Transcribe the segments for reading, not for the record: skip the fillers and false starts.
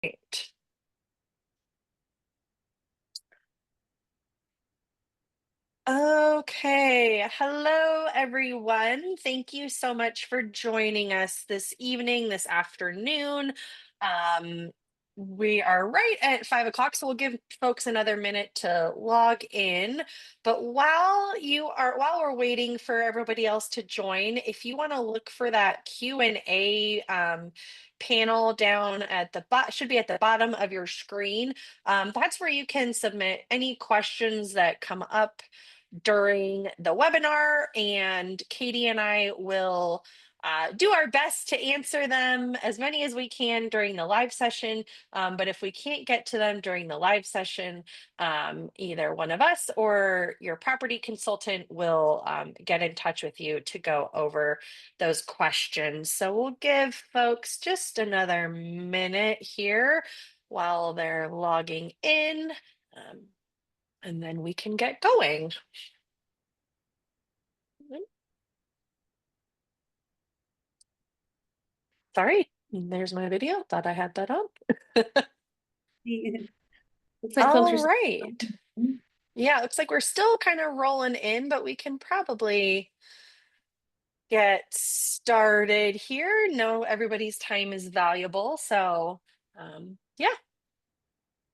Right. Okay. Hello, everyone. Thank you so much for joining us this evening, this afternoon. Um, we are right at 5 o'clock, so we'll give folks another minute to log in. But while we're waiting for everybody else to join, if you want to look for that Q&A panel down at the bottom, should be at the bottom of your screen. That's where you can submit any questions that come up during the webinar, and Katie and I will do our best to answer them, as many as we can during the live session. But if we can't get to them during the live session, either one of us or your property consultant will get in touch with you to go over those questions. So we'll give folks just another minute here while they're logging in. And then we can get going. Sorry, there's my video. Thought I had that up. Looks like folks All are. right. Yeah, it looks like we're still kind of rolling in, but we can probably get started here. No, everybody's time is valuable. So, yeah,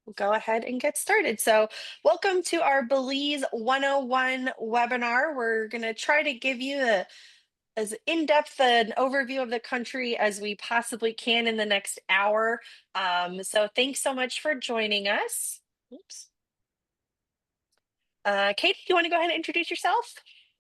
we'll go ahead and get started. So, welcome to our Belize 101 webinar. We're going to try to give you as in-depth an overview of the country as we possibly can in the next hour. So thanks so much for joining us. Oops. Katie, do you want to go ahead and introduce yourself?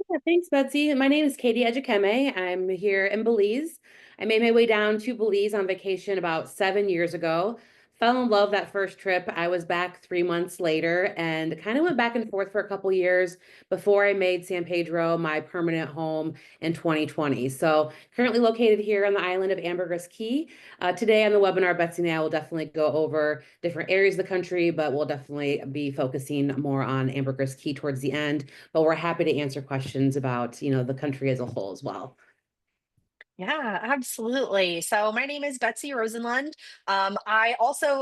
Yeah, thanks, Betsy. My name is Katie Ejikeme. I'm here in Belize. I made my way down to Belize on vacation about 7 years ago. Fell in love that first trip. I was back 3 months later and kind of went back and forth for a couple years before I made San Pedro my permanent home in 2020. So currently located here on the island of Ambergris Caye. Today on the webinar, Betsy and I will definitely go over different areas of the country, but we'll definitely be focusing more on Ambergris Caye towards the end. But we're happy to answer questions about, the country as a whole as well. Yeah, absolutely. So my name is Betsy Rosenlund. I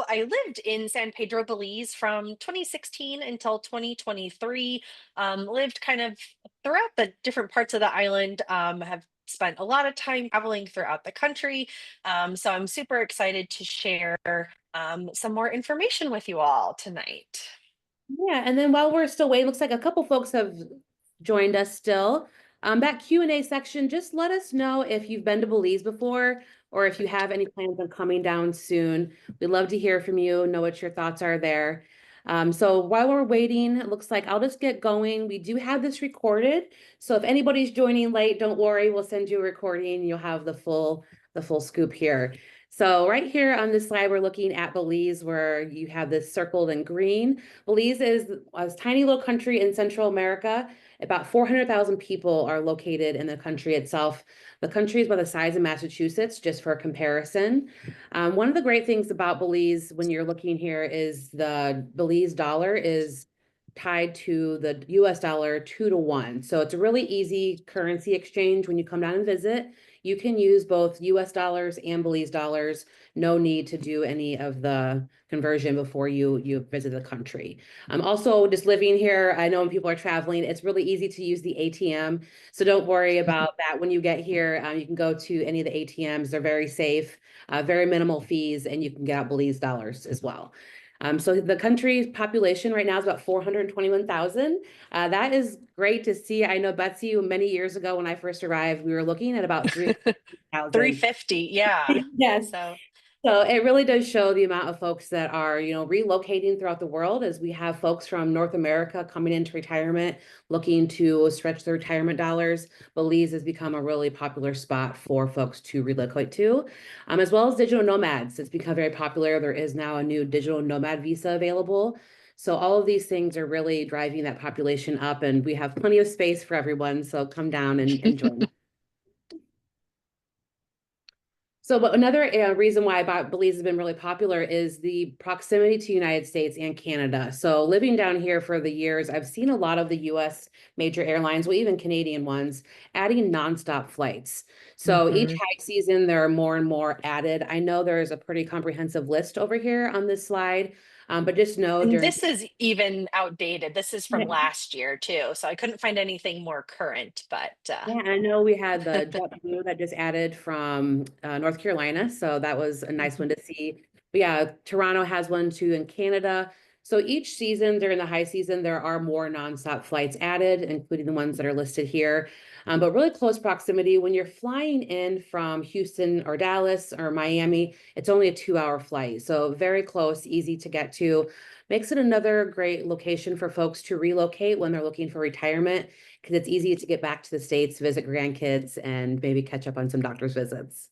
lived in San Pedro, Belize from 2016 until 2023. Lived kind of throughout the different parts of the island. Have spent a lot of time traveling throughout the country. So I'm super excited to share some more information with you all tonight. Yeah, and then while we're still waiting, looks like a couple folks have joined us still. That Q&A section, just let us know if you've been to Belize before or if you have any plans on coming down soon. We'd love to hear from you, know what your thoughts are there. So while we're waiting, it looks like I'll just get going. We do have this recorded, so if anybody's joining late, don't worry, we'll send you a recording. You'll have the full scoop here. So right here on this slide, we're looking at Belize, where you have this circled in green. Belize is a tiny little country in Central America. About 400,000 people are located in the country itself. The country is about the size of Massachusetts, just for comparison. One of the great things about Belize, when you're looking here, is the Belize dollar is tied to the US dollar 2 to 1. So it's a really easy currency exchange when you come down and visit. You can use both US dollars and Belize dollars. No need to do any of the conversion before you visit the country. Also, just living here, I know when people are traveling, it's really easy to use the ATM. So don't worry about that when you get here. You can go to any of the ATMs. They're very safe, very minimal fees, and you can get out Belize dollars as well. So the country's population right now is about 421,000. That is great to see. I know, Betsy, many years ago when I first arrived, we were looking at about 3,000. 350, yeah. Yes. So So it really does show the amount of folks that are, relocating throughout the world, as we have folks from North America coming into retirement, looking to stretch their retirement dollars. Belize has become a really popular spot for folks to relocate to, as well as digital nomads. It's become very popular. There is now a new digital nomad visa available. So all of these things are really driving that population up, and we have plenty of space for everyone. So come down and join. But another reason why Belize has been really popular is the proximity to United States and Canada. So living down here for the years, I've seen a lot of the US major airlines, well, even Canadian ones, adding nonstop flights. So each Hmm. high season, there are more and more added. I know there's a pretty comprehensive list over here on this slide, but just know And during this is even outdated. This is from last year too, so I couldn't find anything more current, but yeah, and I know we had the JetBlue that just added from North Carolina, so that was a nice one to see. But yeah, Toronto has one too in Canada. So each season during the high season, there are more nonstop flights added, including the ones that are listed here. But really close proximity, when you're flying in from Houston or Dallas or Miami, it's only a 2-hour flight. So very close, easy to get to. Makes it another great location for folks to relocate when they're looking for retirement because it's easy to get back to the States, visit grandkids, and maybe catch up on some doctor's visits.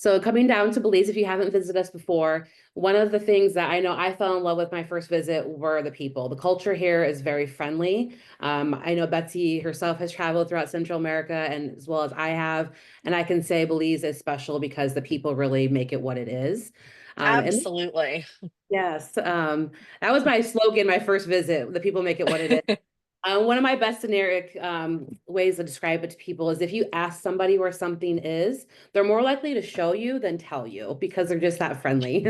So coming down to Belize, if you haven't visited us before, one of the things that I know I fell in love with my first visit were the people. The culture here is very friendly. I know Betsy herself has traveled throughout Central America and as well as I have, and I can say Belize is special because the people really make it what it is. And absolutely. yes, that was my slogan, my first visit. The people make it what it is. One of my best generic ways to describe it to people is if you ask somebody where something is, they're more likely to show you than tell you because they're just that friendly.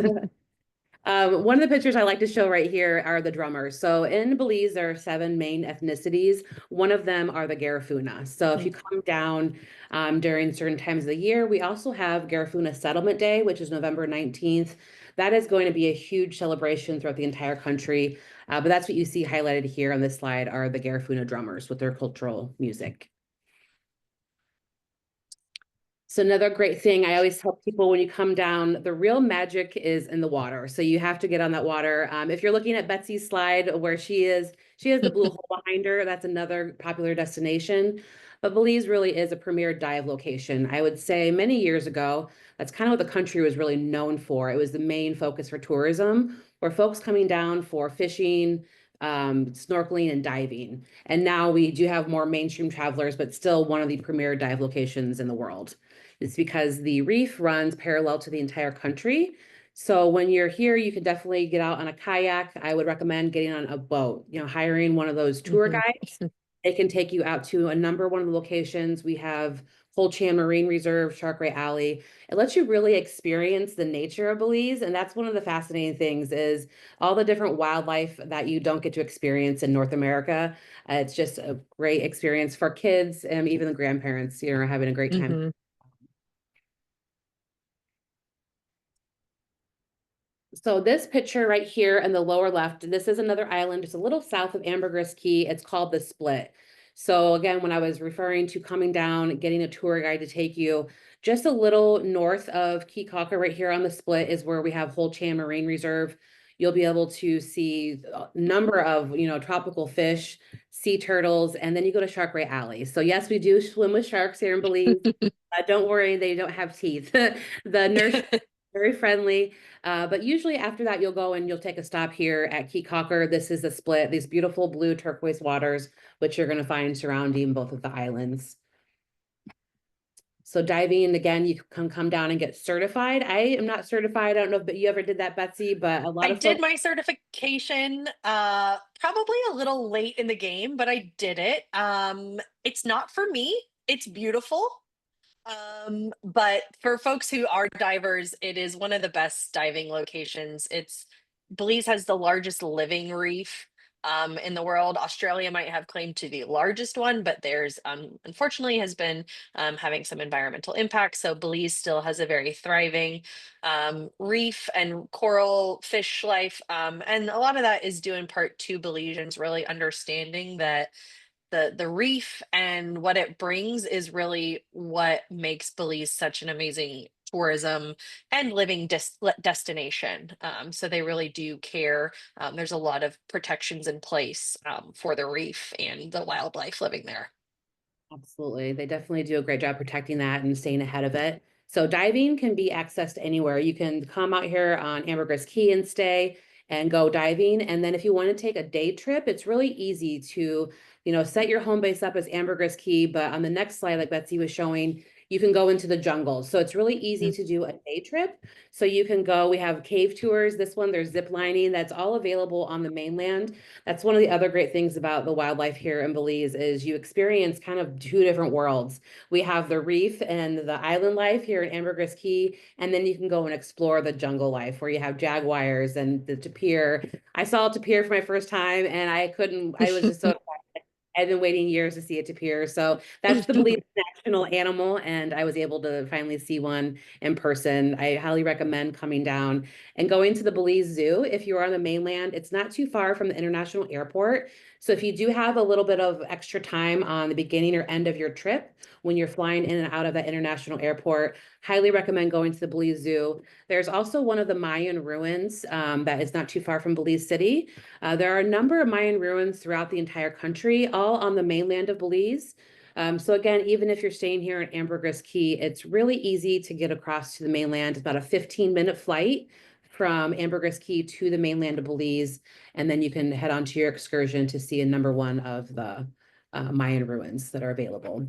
One of the pictures I like to show right here are the drummers. So in Belize, there are 7 main ethnicities. One of them are the Garifuna. So if you come down during certain times of the year, we also have Garifuna Settlement Day, which is November 19th. That is going to be a huge celebration throughout the entire country. But that's what you see highlighted here on this slide are the Garifuna drummers with their cultural music. So another great thing I always tell people when you come down, the real magic is in the water. So you have to get on that water. If you're looking at Betsy's slide where she has the blue hole behind her. That's another popular destination. But Belize really is a premier dive location. I would say many years ago, that's kind of what the country was really known for. It was the main focus for tourism, where folks coming down for fishing, snorkeling and diving. And now we do have more mainstream travelers, but still one of the premier dive locations in the world. It's because the reef runs parallel to the entire country. So when you're here, you can definitely get out on a kayak. I would recommend getting on a boat, hiring one of those tour Mhm. guides. They can take you out to a number one of the locations. We have Chan Marine Reserve, Shark Ray Alley. It lets you really experience the nature of Belize. And that's one of the fascinating things is all the different wildlife that you don't get to experience in North America. It's just a great experience for kids and even the grandparents, having a great time. Mhm. So this picture right here in the lower left, this is another island just a little south of Ambergris Caye. It's called the Split. So again, when I was referring to coming down, getting a tour guide to take you just a little north of Caye Caulker right here on the Split is where we have Chan Marine Reserve. You'll be able to see a number of, tropical fish, sea turtles, and then you go to Shark Ray Alley. So yes, we do swim with sharks here in Belize. Don't worry, they don't have teeth. The nurse very friendly. But usually after that, you'll go and you'll take a stop here at Caye Caulker. This is the Split, these beautiful blue turquoise waters, which you're going to find surrounding both of the islands. So diving, again, you can come down and get certified. I am not certified. I don't know if you ever did that, Betsy, but a lot I of did folks. my certification probably a little late in the game, but I did it. It's not for me. It's beautiful. But for folks who are divers, it is one of the best diving locations. It's Belize has the largest living reef in the world. Australia might have claim to the largest one, but there's unfortunately has been having some environmental impacts. So Belize still has a very thriving reef and coral fish life, and a lot of that is due in part to Belizeans really understanding that the reef and what it brings is really what makes Belize such an amazing tourism and living destination. So they really do care. There's a lot of protections in place for the reef and the wildlife living there. Absolutely. They definitely do a great job protecting that and staying ahead of it. So diving can be accessed anywhere. You can come out here on Ambergris Caye and stay and go diving. And then if you want to take a day trip, it's really easy to, set your home base up as Ambergris Caye. But on the next slide, like Betsy was showing, you can go into the jungle. So it's really easy to do a day trip. So you can go, we have cave tours. This one, there's zip lining. That's all available on the mainland. That's one of the other great things about the wildlife here in Belize is you experience kind of two different worlds. We have the reef and the island life here in Ambergris Caye, and then you can go and explore the jungle life where you have jaguars and the tapir. I saw a tapir for my first time and I was just so I've been waiting years to see a tapir. So that's the Belize national animal, and I was able to finally see one in person. I highly recommend coming down and going to the Belize Zoo. If you're on the mainland, it's not too far from the international airport. So if you do have a little bit of extra time on the beginning or end of your trip, when you're flying in and out of that international airport, highly recommend going to the Belize Zoo. There's also one of the Mayan ruins that is not too far from Belize City. There are a number of Mayan ruins throughout the entire country, all on the mainland of Belize. So again, even if you're staying here in Ambergris Caye, it's really easy to get across to the mainland. It's about a 15-minute flight from Ambergris Caye to the mainland of Belize, and then you can head on to your excursion to see a number one of the Mayan ruins that are available.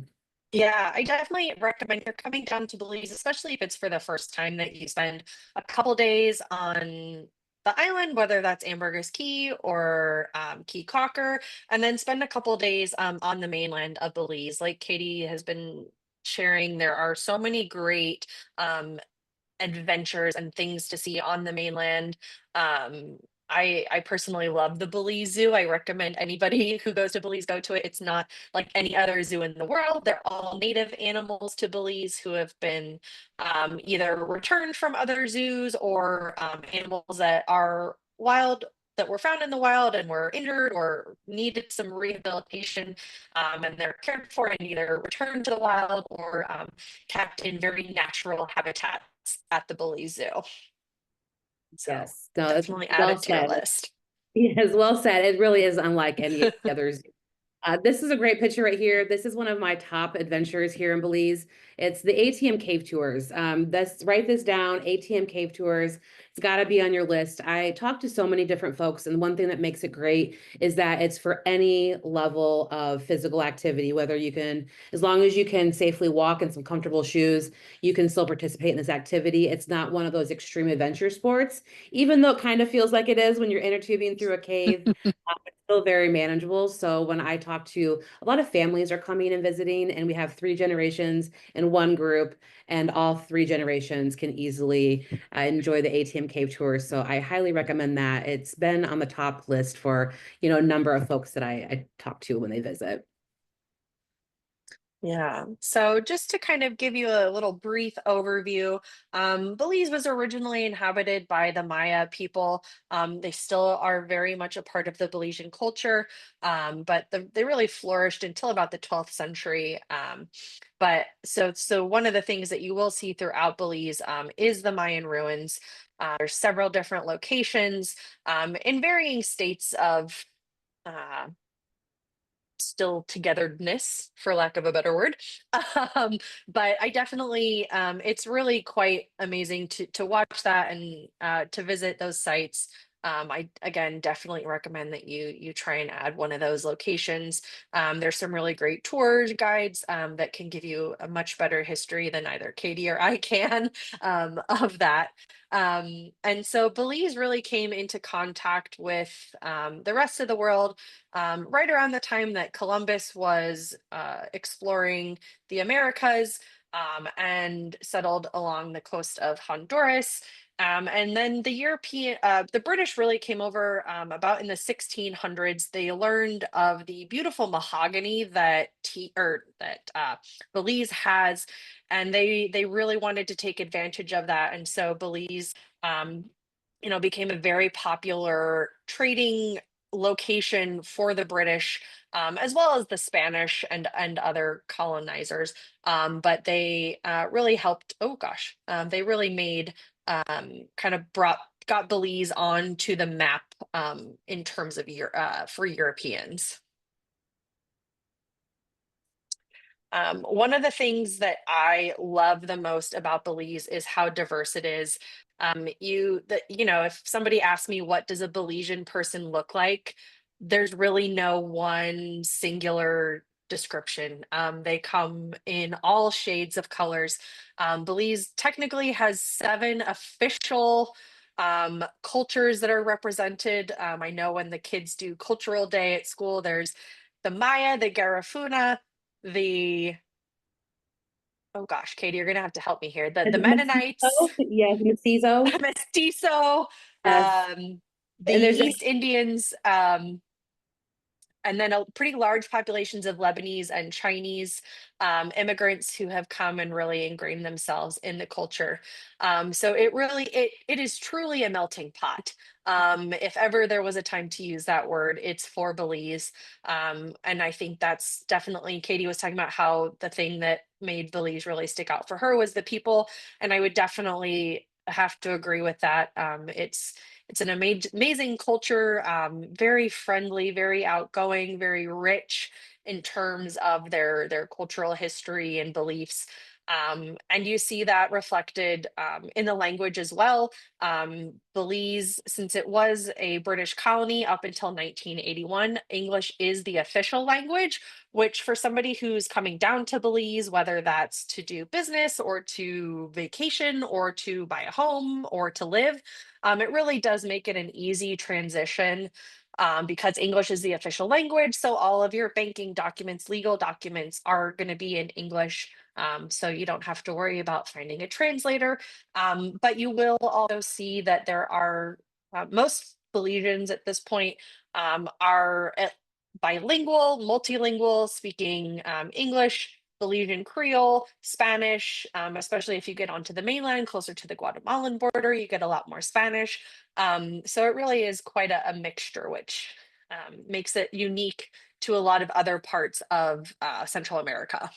Yeah, I definitely recommend you're coming down to Belize, especially if it's for the first time that you spend a couple days on the island, whether that's Ambergris Caye or Key Cocker, and then spend a couple days on the mainland of Belize. Like Katie has been sharing, there are so many great adventures and things to see on the mainland. Um, I personally love the Belize Zoo. I recommend anybody who goes to Belize go to it. It's not like any other zoo in the world. They're all native animals to Belize who have been either returned from other zoos or animals that are wild that were found in the wild and were injured or needed some rehabilitation, and they're cared for and either returned to the wild or kept in very natural habitats at the Belize Zoo. So Yes, no, that's definitely add well it to your said. list. Yes, well said. It really is unlike any others. This is a great picture right here. This is one of my top adventures here in Belize. It's the ATM cave tours. Write this down, ATM cave tours. It's got to be on your list. I talked to so many different folks, and one thing that makes it great is that it's for any level of physical activity, whether you can, as long as you can safely walk in some comfortable shoes, you can still participate in this activity. It's not one of those extreme adventure sports, even though it kind of feels like it is when you're inner tubing through a cave. Still very manageable. So when I talk to a lot of families are coming and visiting, and we have three generations in one group, and all three generations can easily enjoy the ATM cave tours. So I highly recommend that. It's been on the top list for, a number of folks that I talk to when they visit. Yeah. So just to kind of give you a little brief overview, Belize was originally inhabited by the Maya people. They still are very much a part of the Belizean culture, but they really flourished until about the 12th century. But so one of the things that you will see throughout Belize is the Mayan ruins. There's several different locations in varying states of uh, still togetherness, for lack of a better word. um, but I definitely it's really quite amazing to watch that and to visit those sites. I again definitely recommend that you try and add one of those locations. There's some really great tours guides that can give you a much better history than either Katie or I can of that. And so Belize really came into contact with the rest of the world right around the time that Columbus was exploring the Americas and settled along the coast of Honduras. And then the British really came over about in the 1600s. They learned of the beautiful mahogany that Belize has, and they really wanted to take advantage of that. And so Belize, um, became a very popular trading location for the British, as well as the Spanish and other colonizers. But they really helped. Oh gosh, they really made kind of got Belize onto the map in terms of for Europeans. One of the things that I love the most about Belize is how diverse it is. If somebody asks me what does a Belizean person look like, there's really no one singular description. They come in all shades of colors. Belize technically has 7 official cultures that are represented. I know when the kids do cultural day at school, there's the Maya, the Garifuna, the oh gosh, Katie, you're gonna have to help me here. The Mennonites, Mestizo? Yes, mestizo. Mestizo, Yes. the And there's a East Indians, and then a pretty large populations of Lebanese and Chinese immigrants who have come and really ingrained themselves in the culture. So it is truly a melting pot. If ever there was a time to use that word, it's for Belize. And I think that's definitely, Katie was talking about how the thing that made Belize really stick out for her was the people, and I would definitely have to agree with that. It's an amazing culture, very friendly, very outgoing, very rich in terms of their cultural history and beliefs. And you see that reflected in the language as well. Belize, since it was a British colony up until 1981, English is the official language, which for somebody who's coming down to Belize, whether that's to do business or to vacation or to buy a home or to live, it really does make it an easy transition because English is the official language. So all of your banking documents, legal documents are going to be in English. So you don't have to worry about finding a translator. But you will also see that there are most Belizeans at this point are bilingual, multilingual, speaking English, Belizean Creole, Spanish, especially if you get onto the mainland, closer to the Guatemalan border, you get a lot more Spanish. So it really is quite a mixture, which makes it unique to a lot of other parts of Central America.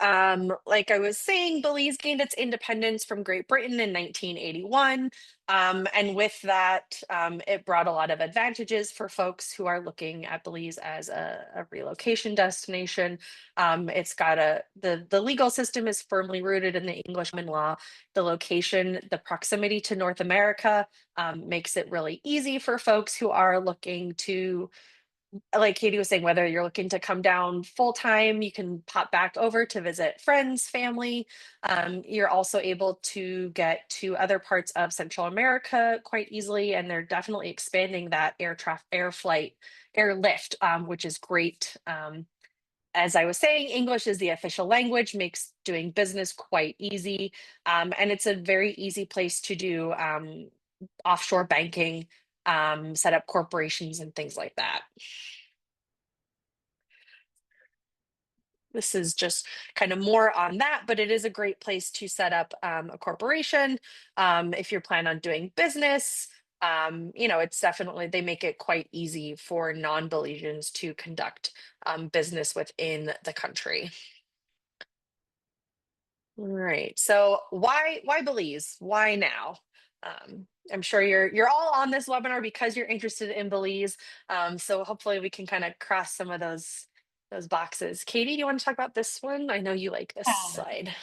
Like I was saying, Belize gained its independence from Great Britain in 1981. And with that, it brought a lot of advantages for folks who are looking at Belize as a relocation destination. It's got the legal system is firmly rooted in the English common law. The location, the proximity to North America makes it really easy for folks who are looking to, like Katie was saying, whether you're looking to come down full time, you can pop back over to visit friends, family. You're also able to get to other parts of Central America quite easily, and they're definitely expanding that air flight, airlift, which is great. As I was saying, English is the official language, makes doing business quite easy, and it's a very easy place to do offshore banking, set up corporations and things like that. This is just kind of more on that, but it is a great place to set up a corporation if you're planning on doing business. It's definitely, they make it quite easy for non-Belizeans to conduct business within the country. All right. So why Belize? Why now? I'm sure you're all on this webinar because you're interested in Belize. So hopefully we can kind of cross some of those boxes. Katie, do you want to talk about this one? I know you like this Yeah, slide.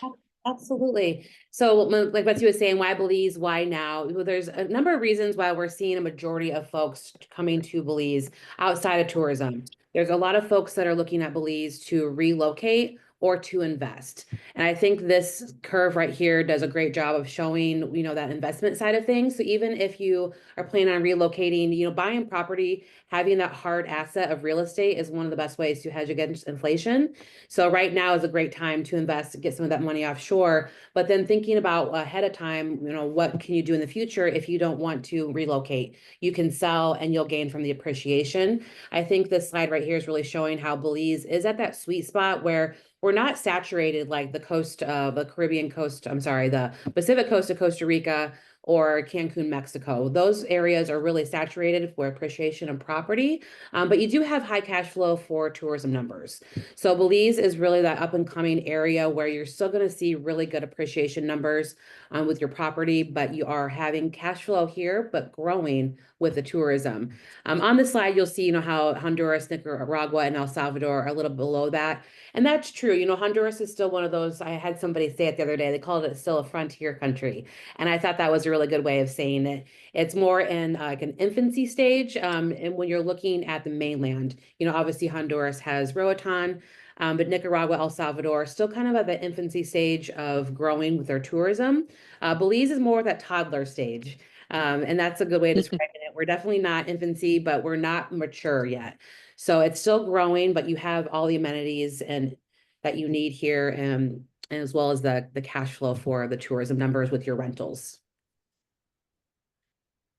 absolutely. So, like Betsy was saying, why Belize? Why now? Well, there's a number of reasons why we're seeing a majority of folks coming to Belize outside of tourism. There's a lot of folks that are looking at Belize to relocate or to invest. And I think this curve right here does a great job of showing, that investment side of things. So even if you are planning on relocating, buying property, having that hard asset of real estate is one of the best ways to hedge against inflation. So right now is a great time to invest, get some of that money offshore, but then thinking about ahead of time, what can you do in the future if you don't want to relocate? You can sell and you'll gain from the appreciation. I think this slide right here is really showing how Belize is at that sweet spot where we're not saturated like the coast of the Caribbean coast, I'm sorry, the Pacific coast of Costa Rica or Cancun, Mexico. Those areas are really saturated for appreciation of property, but you do have high cash flow for tourism numbers. So Belize is really that up and coming area where you're still going to see really good appreciation numbers with your property, but you are having cash flow here, but growing with the tourism. On the slide, you'll see, how Honduras, Nicaragua, and El Salvador are a little below that. And that's true. Honduras is still one of those, I had somebody say it the other day, they called it still a frontier country. And I thought that was a really good way of saying it. It's more in like an infancy stage. And when you're looking at the mainland, obviously Honduras has Roatan, but Nicaragua, El Salvador, still kind of at the infancy stage of growing with their tourism. Belize is more that toddler stage. And that's a good way of describing it. We're definitely not infancy, but we're not mature yet. So it's still growing, but you have all the amenities and that you need here, and as well as the cash flow for the tourism numbers with your rentals.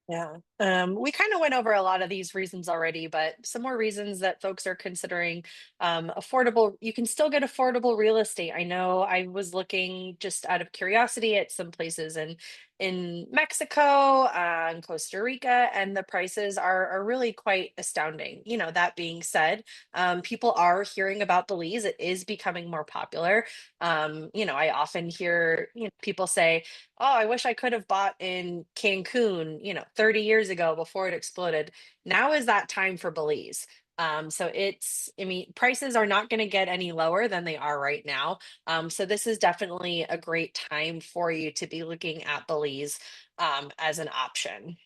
Yeah. We kind of went over a lot of these reasons already, but some more reasons that folks are considering affordable. You can still get affordable real estate. I know I was looking just out of curiosity at some places in Mexico and Costa Rica, and the prices are really quite astounding. That being said, people are hearing about Belize. It is becoming more popular. I often hear people say, oh, I wish I could have bought in Cancun, 30 years ago before it exploded. Now is that time for Belize. So I mean, prices are not going to get any lower than they are right now. So this is definitely a great time for you to be looking at Belize as an option.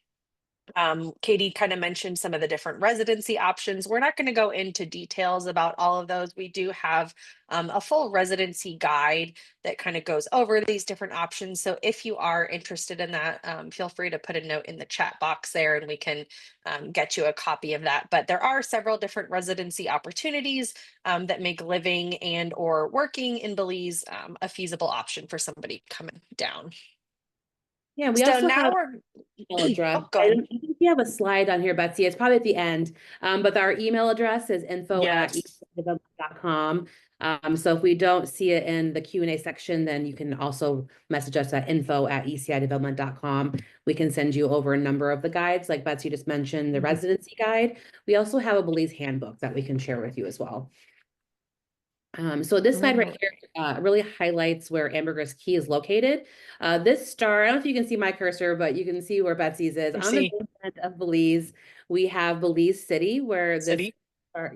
Katie kind of mentioned some of the different residency options. We're not going to go into details about all of those. We do have a full residency guide that kind of goes over these different options. So if you are interested in that, feel free to put a note in the chat box there and we can get you a copy of that. But there are several different residency opportunities that make living and or working in Belize a feasible option for somebody coming down. Yeah, we So also now have we're, email address. oh, go I ahead. don't I think we have a slide on here, Betsy. It's probably at the end. But our email address is Yes. info@ecidevelopment.com. So if we don't see it in the Q&A section, then you can also message us at info@ecidevelopment.com. We can send you over a number of the guides, like Betsy just mentioned, the Mhm. residency guide. We also have a Belize handbook that we can share with you as well. So this slide right Alright. here really highlights where Ambergris Caye is located. This star, I don't know if you can see my cursor, but you can see where Betsy's is. I On the see. mainland of Belize, we have Belize City, where this, City.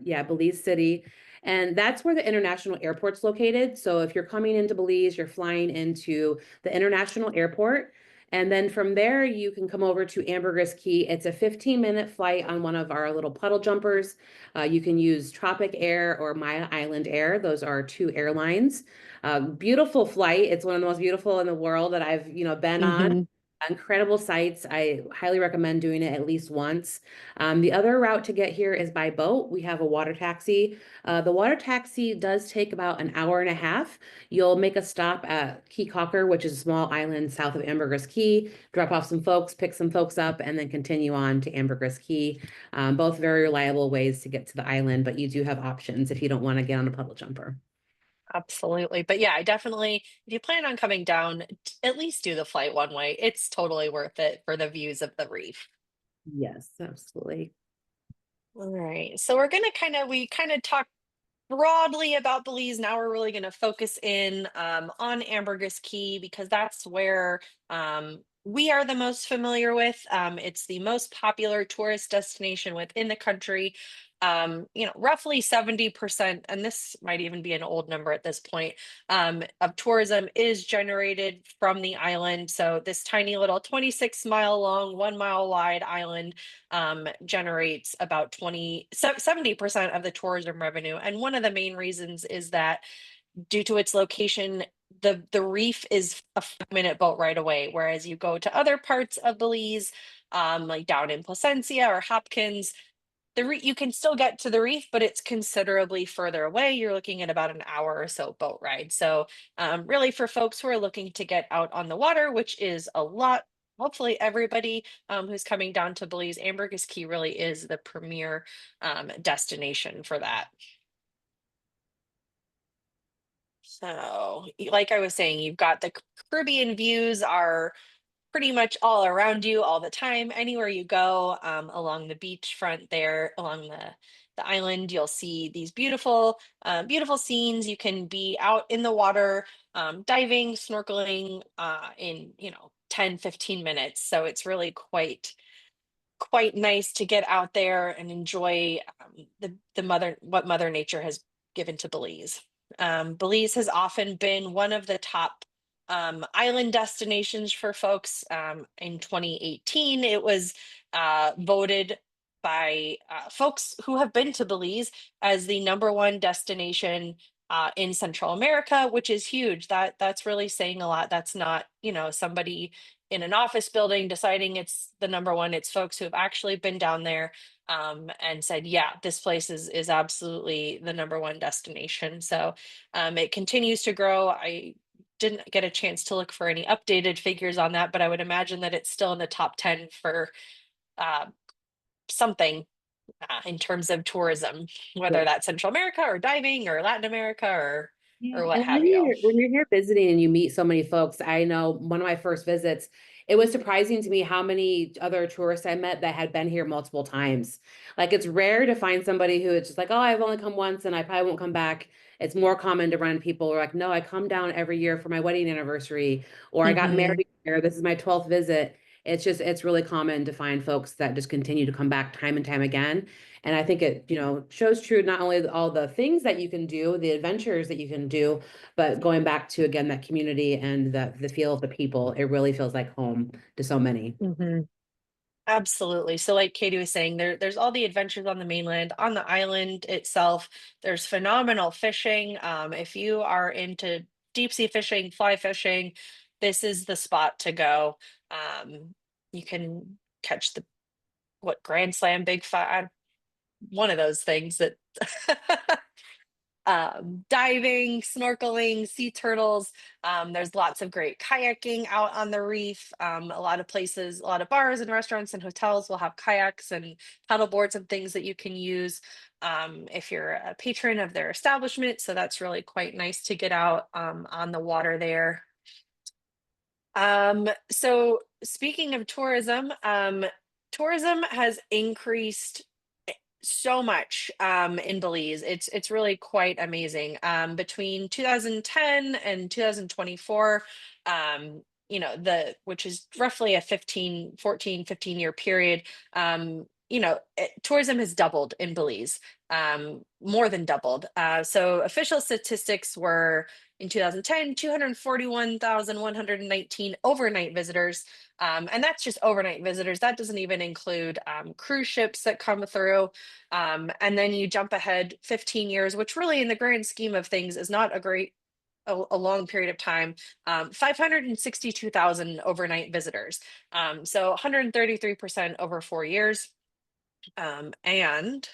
yeah, Belize City. And that's where the international airport's located. So if you're coming into Belize, you're flying into the international airport. And then from there, you can come over to Ambergris Caye. It's a 15-minute flight on one of our little puddle jumpers. You can use Tropic Air or Maya Island Air. Those are two airlines. Beautiful flight. It's one of the most beautiful in the world that I've, been on. Hmm. Incredible sights. I highly recommend doing it at least once. The other route to get here is by boat. We have a water taxi. The water taxi does take about an hour and a half. You'll make a stop at Caye Caulker, which is a small island south of Ambergris Caye, drop off some folks, pick some folks up, and then continue on to Ambergris Caye. Both very reliable ways to get to the island, but you do have options if you don't want to get on a puddle jumper. Absolutely. But yeah, I definitely, if you plan on coming down, at least do the flight one way. It's totally worth it for the views of the reef. Yes, absolutely. All right. So we kind of talked broadly about Belize. Now we're really going to focus in on Ambergris Caye because that's where we are the most familiar with. It's the most popular tourist destination within the country. Roughly 70%, and this might even be an old number at this point, of tourism is generated from the island. So this tiny little 26-mile long, 1 mile wide island generates about 70% of the tourism revenue. And one of the main reasons is that due to its location, the reef is a 5-minute boat ride away, whereas you go to other parts of Belize, like down in Placencia or Hopkins, you can still get to the reef, but it's considerably further away. You're looking at about an hour or so boat ride. So really for folks who are looking to get out on the water, which is a lot, hopefully everybody who's coming down to Belize, Ambergris Caye really is the premier destination for that. So like I was saying, you've got the Caribbean views are pretty much all around you all the time. Anywhere you go along the beachfront there, along the island, you'll see these beautiful, beautiful scenes. You can be out in the water, diving, snorkeling in, 10, 15 minutes. So it's really quite nice to get out there and enjoy what Mother Nature has given to Belize. Belize has often been one of the top island destinations for folks. In 2018, it was voted by folks who have been to Belize as the number one destination in Central America, which is huge. That's really saying a lot. That's not, somebody in an office building deciding it's the number one. It's folks who have actually been down there and said, yeah, this place is absolutely the number one destination. So it continues to grow. I didn't get a chance to look for any updated figures on that, but I would imagine that it's still in the top 10 for uh, something in terms of tourism, whether that's Central America or diving or Latin America or Yeah, what and have you. when you're here visiting and you meet so many folks, I know one of my first visits, it was surprising to me how many other tourists I met that had been here multiple times. Like it's rare to find somebody who is just like, oh, I've only come once and I probably won't come back. It's more common to run people who are like, no, I come down every year for my wedding anniversary, or I got Hmm. married here. This is my 12th visit. It's really common to find folks that just continue to come back time and time again. And I think it, shows true not only all the things that you can do, the adventures that you can do, but going back to again that community and the feel of the people, it really feels like home to so many. Hmm. Absolutely. So, like Katie was saying, there's all the adventures on the mainland, on the island itself. There's phenomenal fishing. If you are into deep sea fishing, fly fishing, this is the spot to go. You can catch the Grand Slam, Big Five, one of those things that diving, snorkeling, sea turtles. There's lots of great kayaking out on the reef. A lot of places, a lot of bars and restaurants and hotels will have kayaks and paddle boards and things that you can use if you're a patron of their establishment. So that's really quite nice to get out on the water there. So speaking of tourism, tourism has increased so much in Belize. It's really quite amazing. Between 2010 and 2024, the which is roughly a 15 year period, tourism has doubled in Belize, more than doubled. So official statistics were in 2010, 241,119 overnight visitors. And that's just overnight visitors. That doesn't even include cruise ships that come through. And then you jump ahead 15 years, which really, in the grand scheme of things, is not a long period of time. 562,000 overnight visitors. So 133% over 4 years. And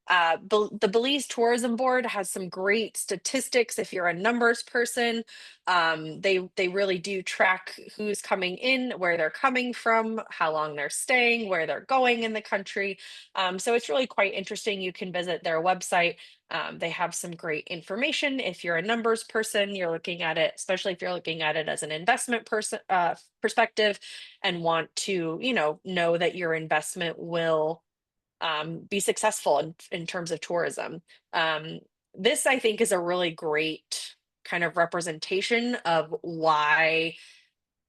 the Belize Tourism Board has some great statistics. If you're a numbers person, they really do track who's coming in, where they're coming from, how long they're staying, where they're going in the country. So it's really quite interesting. You can visit their website. They have some great information. If you're a numbers person, you're looking at it, especially if you're looking at it as an investment person perspective, and want to, know that your investment will be successful in terms of tourism. This, I think, is a really great kind of representation of why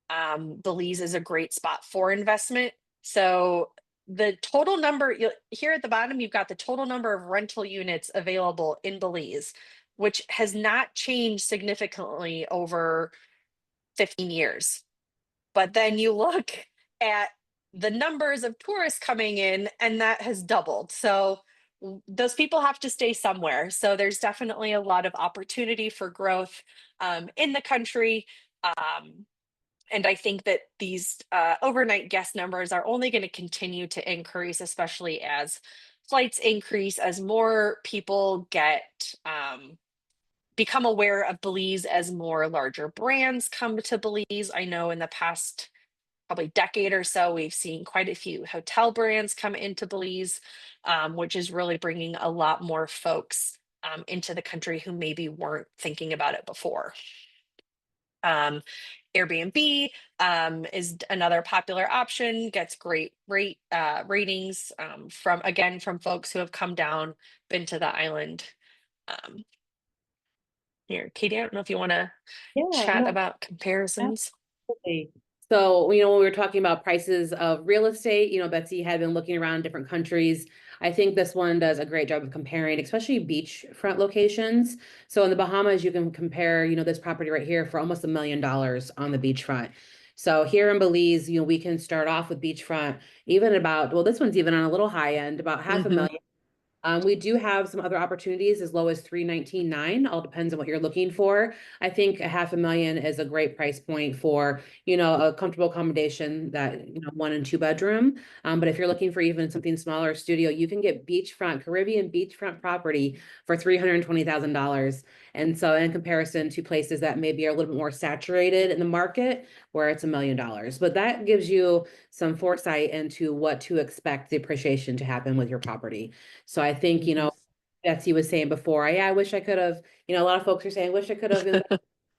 Belize is a great spot for investment. So the total number here at the bottom, you've got the total number of rental units available in Belize, which has not changed significantly over 15 years. But then you look at the numbers of tourists coming in, and that has doubled. So those people have to stay somewhere. So there's definitely a lot of opportunity for growth in the country. And I think that these overnight guest numbers are only going to continue to increase, especially as flights increase, as more people become aware of Belize, as more larger brands come to Belize. I know in the past probably decade or so, we've seen quite a few hotel brands come into Belize, which is really bringing a lot more folks into the country who maybe weren't thinking about it before. Um, Airbnb is another popular option, gets great ratings from folks who have come down, been to the island. Um, Here, Katie, I don't know if you want to Yeah, chat no, about comparisons. absolutely. So, when we were talking about prices of real estate, Betsy had been looking around different countries. I think this one does a great job of comparing, especially beachfront locations. So in the Bahamas, you can compare, this property right here for almost $1 million on the beachfront. So here in Belize, we can start off with beachfront, even about, well, this one's even on a little high end, about half a Hmm. million. We do have some other opportunities as low as 319.9. All depends on what you're looking for. I think a half a million is a great price point for, a comfortable accommodation that, 1 and 2 bedroom. But if you're looking for even something smaller, studio, you can get beachfront, Caribbean beachfront property for $320,000. And so in comparison to places that maybe are a little bit more saturated in the market, where it's $1 million. But that gives you some foresight into what to expect the appreciation to happen with your property. So I think, Betsy was saying before, yeah, I wish I could have, a lot of folks are saying, wish I could have,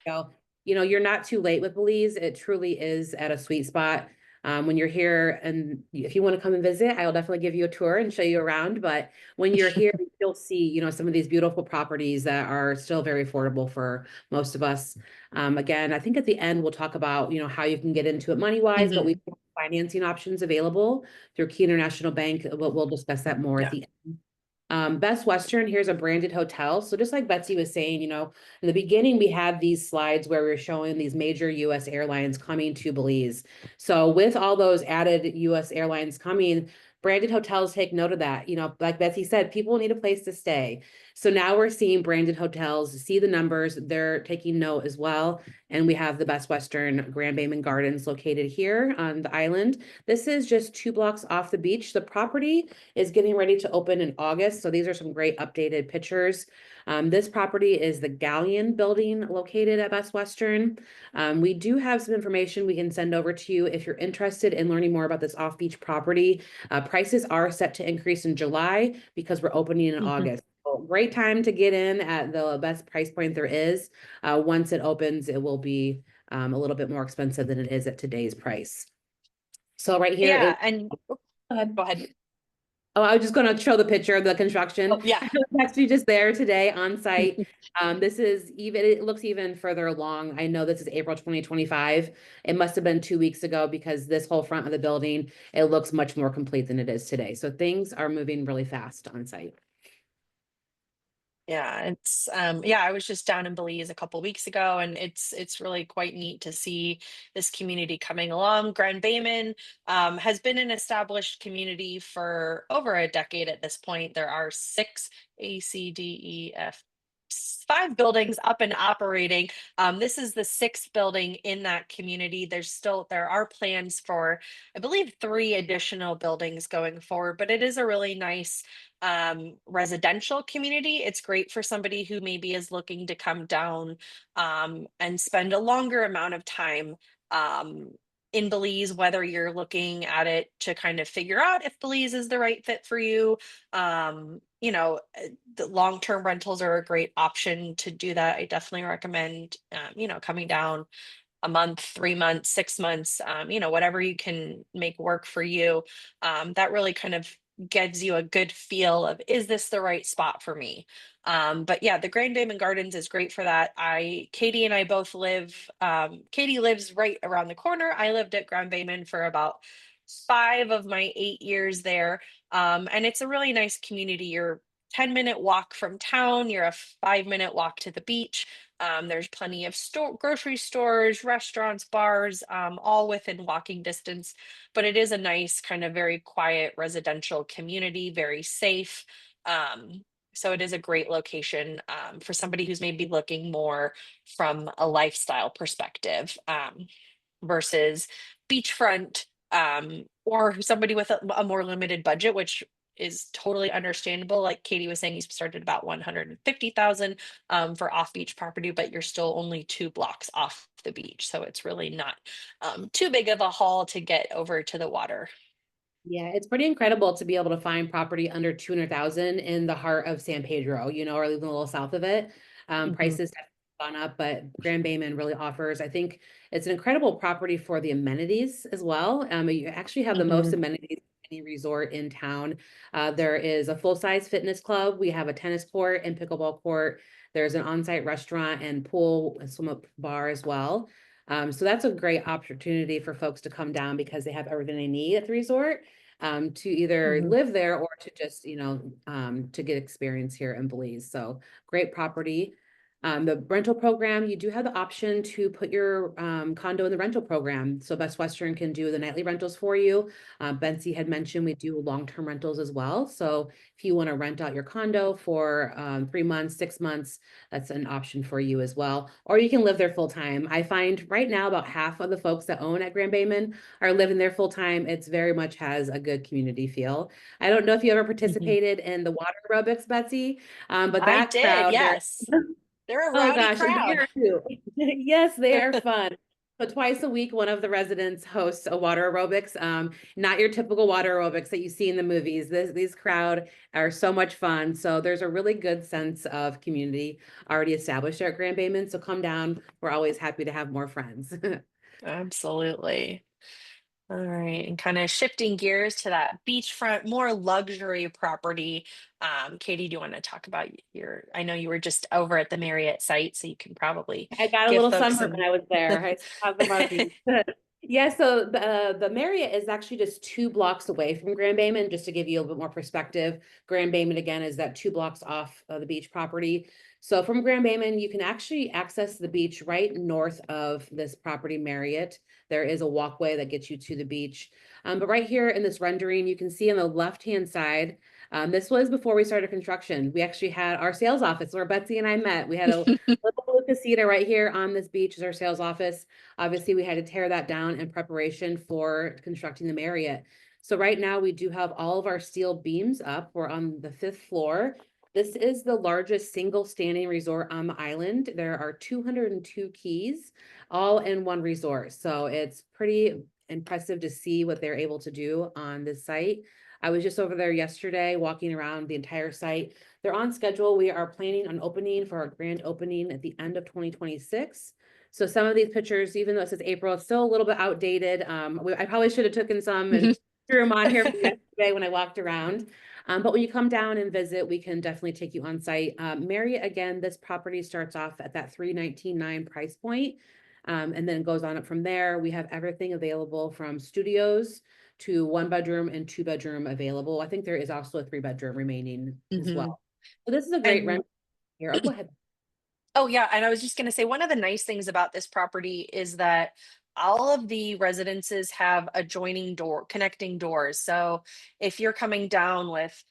know, you're not too late with Belize. It truly is at a sweet spot. When you're here, and if you want to come and visit, I'll definitely give you a tour and show you around. But when you're here, you'll see, some of these beautiful properties that are still very affordable for most of us. Again, I think at the end we'll talk about, how you can get into it money wise, but we Hmm. have financing options available through Key International Bank. We'll discuss that more at Yeah. the end. Best Western, here's a branded hotel. So just like Betsy was saying, in the beginning, we had these slides where we were showing these major US airlines coming to Belize. So with all those added US airlines coming, branded hotels take note of that. Like Betsy said, people need a place to stay. So now we're seeing branded hotels see the numbers. They're taking note as well. And we have the Best Western Grand Baymen Gardens located here on the island. This is just 2 blocks off the beach. The property is getting ready to open in August. So these are some great updated pictures. This property is the Galleon building located at Best Western. We do have some information we can send over to you if you're interested in learning more about this off-beach property. Prices are set to increase in July because we're opening in Hmm. August. So great time to get in at the best price point there is. Once it opens, it will be a little bit more expensive than it is at today's price. So right here is, Yeah. And oh, go ahead. go ahead. Oh, I was just going to show the picture of the Oh, construction. yeah. I'm actually just there today on site. This is even, it looks even further along. I know this is April 2025. It must have been 2 weeks ago because this whole front of the building, it looks much more complete than it is today. So things are moving really fast on site. Yeah, it's yeah, I was just down in Belize a couple weeks ago, and it's really quite neat to see this community coming along. Grand Baymen has been an established community for over a decade at this point. There are six five buildings up and operating. This is the sixth building in that community. There are plans for, I believe, three additional buildings going forward, but it is a really nice residential community. It's great for somebody who maybe is looking to come down and spend a longer amount of time um, in Belize, whether you're looking at it to kind of figure out if Belize is the right fit for you. The long-term rentals are a great option to do that. I definitely recommend, coming down a month, 3 months, 6 months, whatever you can make work for you. That really kind of gives you a good feel of, is this the right spot for me? But yeah, the Grand Baymen Gardens is great for that. Katie and I both Katie lives right around the corner. I lived at Grand Baymen for about 5 of my 8 years there. And it's a really nice community. You're 10-minute walk from town. You're a 5-minute walk to the beach. There's plenty of grocery stores, restaurants, bars, all within walking distance. But it is a nice, kind of very quiet residential community, very safe. So it is a great location for somebody who's maybe looking more from a lifestyle perspective versus beachfront, or somebody with a more limited budget, which is totally understandable. Like Katie was saying, you started about 150,000 for off beach property, but you're still only 2 blocks off the beach. So it's really not too big of a haul to get over to the water. Yeah, it's pretty incredible to be able to find property under 200,000 in the heart of San Pedro, or even a little south of it. Mhm. Prices have gone up, but Grand Baymen really offers, I think it's an incredible property for the amenities as well. You actually have the most Mhm. amenities of any resort in town. There is a full-size fitness club. We have a tennis court and pickleball court. There's an on-site restaurant and pool and swim up bar as well. So that's a great opportunity for folks to come down because they have everything they need at the resort. to either Mhm. live there or to just, to get experience here in Belize. So great property. The rental program, you do have the option to put your condo in the rental program. So Best Western can do the nightly rentals for you. Betsy had mentioned we do long-term rentals as well. So if you want to rent out your condo for 3 months, 6 months, that's an option for you as well. Or you can live there full time. I find right now about half of the folks that own at Grand Baymen are living there full time. It's very much has a good community feel. I don't know if you ever Mhm. participated in the water aerobics, Betsy, but I that did, crowd there. yes. They're a Oh rowdy gosh, and they crowd. are too. Yes, they are fun. So twice a week, one of the residents hosts a water aerobics. Not your typical water aerobics that you see in the movies. These crowd are so much fun. So there's a really good sense of community already established there at Grand Bayman. So come down. We're always happy to have more friends. Absolutely. All right, and kind of shifting gears to that beachfront, more luxury property. Katie, do you want to talk about your? I know you were just over at the Marriott site, so you can probably I got a give little folks sunburn some. when I was there. I still have the markings. Yeah, so the Marriott is actually just 2 blocks away from Grand Bayman, just to give you a little bit more perspective. Grand Bayman again is that 2 blocks off of the beach property. So from Grand Bayman, you can actually access the beach right north of this property, Marriott. There is a walkway that gets you to the beach. But right here in this rendering, you can see on the left-hand side, this was before we started construction. We actually had our sales office where Betsy and I met. We had a little casita right here on this beach as our sales office. Obviously, we had to tear that down in preparation for constructing the Marriott. So right now we do have all of our steel beams up. We're on the 5th floor. This is the largest single standing resort on the island. There are 202 keys, all in one resort. So it's pretty impressive to see what they're able to do on this site. I was just over there yesterday, walking around the entire site. They're on schedule. We are planning on opening for our grand opening at the end of 2026. So some of these pictures, even though it says April, it's still a little bit outdated. I probably should have taken some and threw them on here for yesterday when I walked around. But when you come down and visit, we can definitely take you on site. Marriott, again, this property starts off at that $319,900 price point. And then goes on up from there. We have everything available from studios to 1 bedroom and 2 bedroom available. I think there is also a 3 bedroom remaining as Mhm. well. So this is a great And rent here. Oh, go ahead. oh yeah, and I was just going to say one of the nice things about this property is that all of the residences have adjoining door connecting doors. So if you're coming down with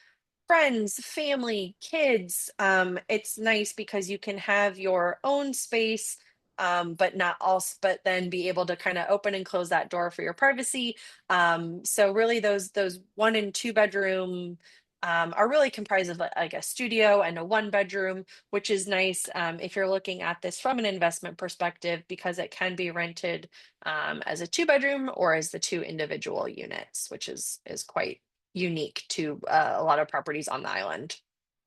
friends, family, kids. It's nice because you can have your own space, but not all, but then be able to kind of open and close that door for your privacy. So really, those 1 and 2 bedroom are really comprised of like a studio and a 1 bedroom, which is nice if you're looking at this from an investment perspective because it can be rented as a 2 bedroom or as the two individual units, which is quite unique to a lot of properties on the island.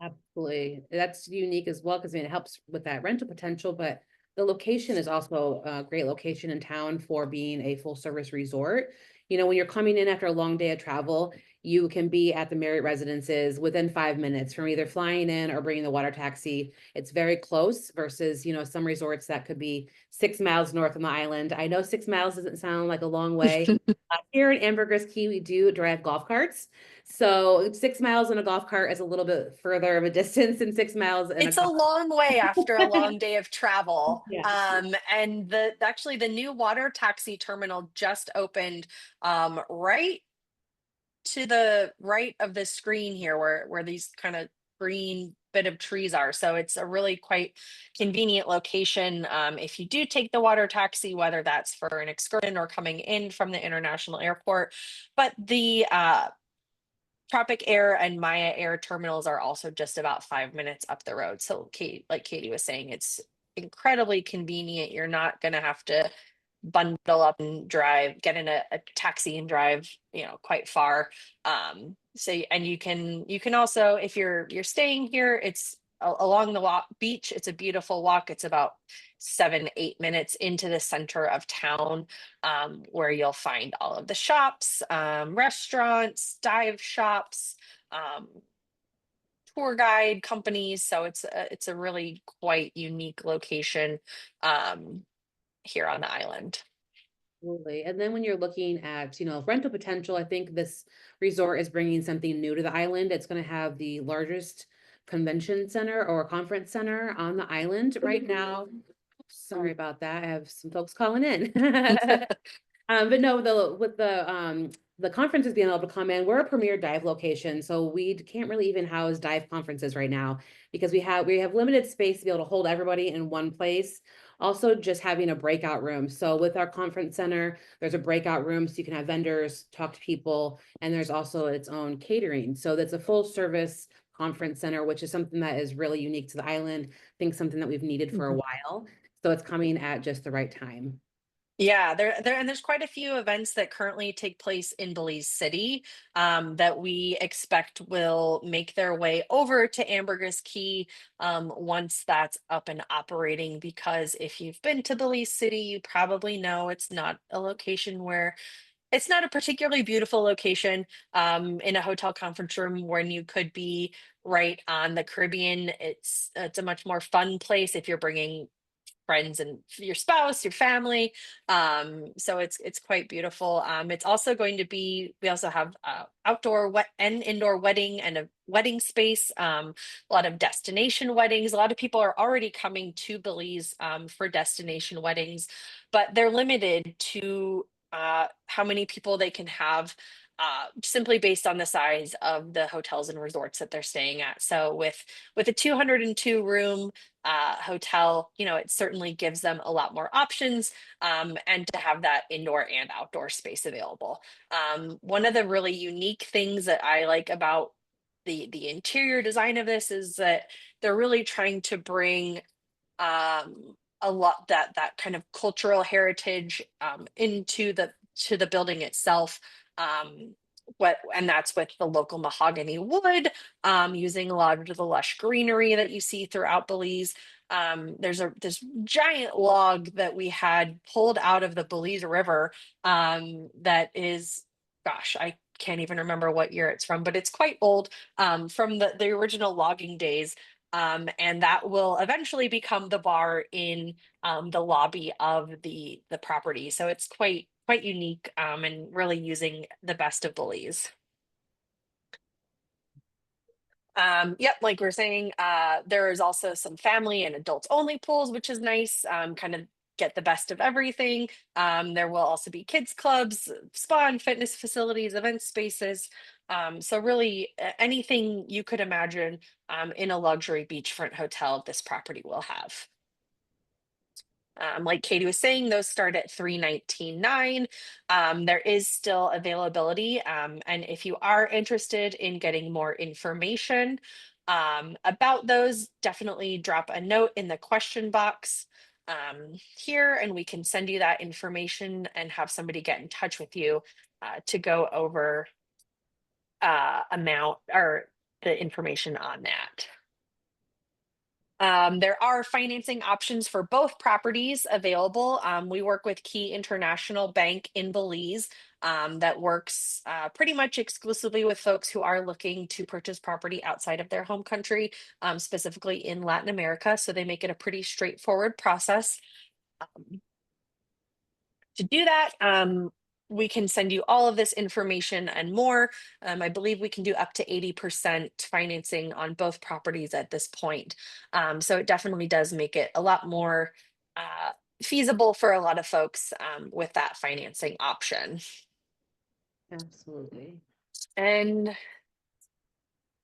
Absolutely. That's unique as well because I mean it helps with that rental potential, but the location is also a great location in town for being a full service resort. When you're coming in after a long day of travel, you can be at the Marriott residences within 5 minutes from either flying in or bringing the water taxi. It's very close versus, some resorts that could be 6 miles north on the island. I know 6 miles doesn't sound like a long way. Here in Ambergris Caye, we do drive golf carts. So 6 miles in a golf cart is a little bit further of a distance than 6 miles in a It's a car. long way after a long day of travel. Yeah. And the new water taxi terminal just opened right to the right of the screen here where these kind of green bit of trees are. So it's a really quite convenient location if you do take the water taxi, whether that's for an excursion or coming in from the international airport. But the Tropic Air and Maya Air terminals are also just about 5 minutes up the road. So Kate, like Katie was saying, it's incredibly convenient. You're not going to have to bundle up and drive, get in a taxi and drive, quite far. And you can also, if you're staying here, it's along the beach. It's a beautiful walk. It's about 7, 8 minutes into the center of town, where you'll find all of the shops, restaurants, dive shops, um, tour guide companies. So it's a really quite unique location um, here on the island. Absolutely. And then when you're looking at, rental potential, I think this resort is bringing something new to the island. It's going to have the largest convention center or conference center on the island right now. Sorry about that. I have some folks calling in. But no, the conferences being able to come in, we're a premier dive location, so we can't really even house dive conferences right now because we have limited space to be able to hold everybody in one place. Also, just having a breakout room. So with our conference center, there's a breakout room so you can have vendors, talk to people, and there's also its own catering. So that's a full service conference center, which is something that is really unique to the island. I think something that we've needed for a while. So it's coming at just the right time. Yeah, and there's quite a few events that currently take place in Belize City that we expect will make their way over to Ambergris Caye once that's up and operating. Because if you've been to Belize City, you probably know it's not a location where it's not a particularly beautiful location in a hotel conference room when you could be right on the Caribbean. It's a much more fun place if you're bringing friends and your spouse, your family. So it's quite beautiful. It's also going to be. We also have outdoor wet and indoor wedding and a wedding space. A lot of destination weddings. A lot of people are already coming to Belize for destination weddings, but they're limited to how many people they can have. Simply based on the size of the hotels and resorts that they're staying at. So with a 202 room hotel, it certainly gives them a lot more options and to have that indoor and outdoor space available. One of the really unique things that I like about the interior design of this is that they're really trying to bring a lot that kind of cultural heritage into the building itself. And that's with the local mahogany wood, using a lot of the lush greenery that you see throughout Belize. There's this giant log that we had pulled out of the Belize River that is, gosh, I can't even remember what year it's from, but it's quite old, from the original logging days. And that will eventually become the bar in the lobby of the property. So it's quite unique and really using the best of Belize. Yep, like we're saying, there is also some family and adults only pools, which is nice. Kind of get the best of everything. There will also be kids clubs, spa and fitness facilities, event spaces. So really anything you could imagine in a luxury beachfront hotel, this property will have. Like Katie was saying, those start at $319.9. There is still availability. And if you are interested in getting more information about those, definitely drop a note in the question box here, and we can send you that information and have somebody get in touch with you to go over amount or the information on that. There are financing options for both properties available. We work with Key International Bank in Belize that works pretty much exclusively with folks who are looking to purchase property outside of their home country, specifically in Latin America. So they make it a pretty straightforward process. To do that, we can send you all of this information and more. I believe we can do up to 80% financing on both properties at this point. So it definitely does make it a lot more feasible for a lot of folks with that financing option. Absolutely. And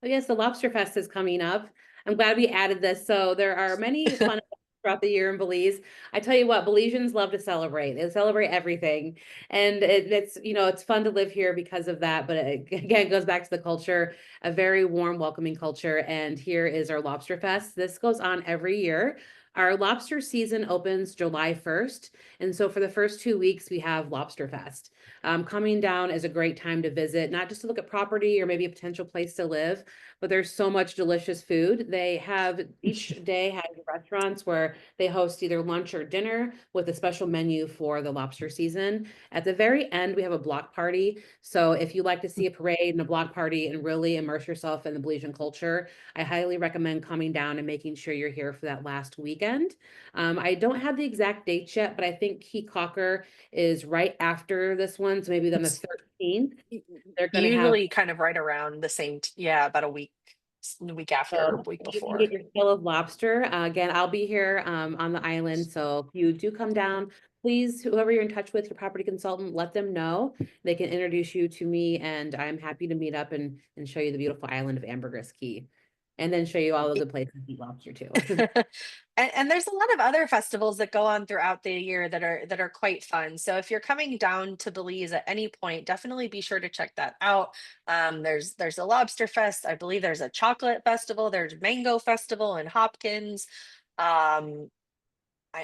Oh, yes, the Lobster Fest is coming up. I'm glad we added this. So there are many fun events throughout the year in Belize. I tell you what, Belizeans love to celebrate. They celebrate everything. And it's fun to live here because of that. But again, it goes back to the culture, a very warm, welcoming culture. And here is our Lobster Fest. This goes on every year. Our lobster season opens July 1st. And so for the first 2 weeks, we have Lobster Fest. Coming down is a great time to visit, not just to look at property or maybe a potential place to live, but there's so much delicious food. They have each day has restaurants where they host either lunch or dinner with a special menu for the lobster season. At the very end, we have a block party. So if you like to see a parade and a block party and really immerse yourself in the Belizean culture, I highly recommend coming down and making sure you're here for that last weekend. weekend. I don't have the exact dates yet, but I think Key Cocker is right after this one. So maybe on the It's 13th, they're going to have. usually kind of right around the same, yeah, about a week after, So week you can before. get your fill of lobster. Again, I'll be here on the island. So if you do come down, please, whoever you're in touch with, your property consultant, let them know. They can introduce you to me, and I'm happy to meet up and show you the beautiful island of Ambergris Caye. And then show you all the good places to eat lobster too. And there's a lot of other festivals that go on throughout the year that are quite fun. So if you're coming down to Belize at any point, definitely be sure to check that out. There's a lobster fest. I believe there's a chocolate festival. There's mango festival in Hopkins. Um,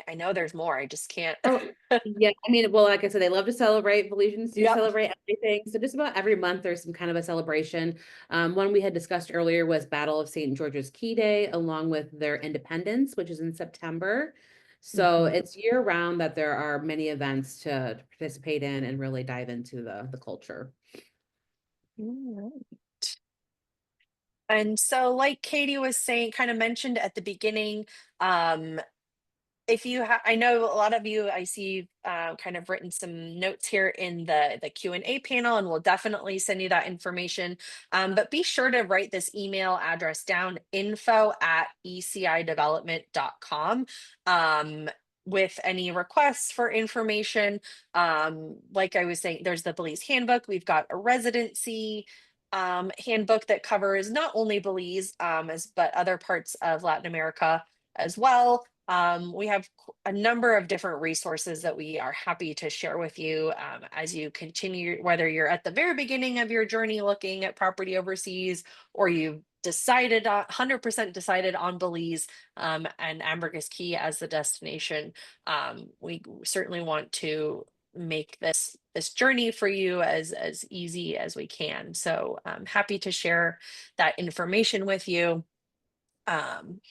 I know there's more. I just can't. Oh, yeah. I mean, well, like I said, they love to celebrate. Belizeans do Yep. celebrate everything. So just about every month there's some kind of a celebration. One we had discussed earlier was Battle of St. George's Key Day, along with their Independence, which is in September. So Mhm. it's year round that there are many events to participate in and really dive into the culture. All right. And so, like Katie was saying, kind of mentioned at the beginning, um, if you have, I know a lot of you, I see kind of written some notes here in the Q&A panel, and we'll definitely send you that information. But be sure to write this email address down, info@ecidevelopment.com, with any requests for information. Like I was saying, there's the Belize handbook. We've got a residency handbook that covers not only Belize, but other parts of Latin America as well. We have a number of different resources that we are happy to share with you as you continue, whether you're at the very beginning of your journey looking at property overseas, or you've decided 100% decided on Belize and Ambergris Caye as the destination. We certainly want to make this journey for you as easy as we can. So I'm happy to share that information with you. Um,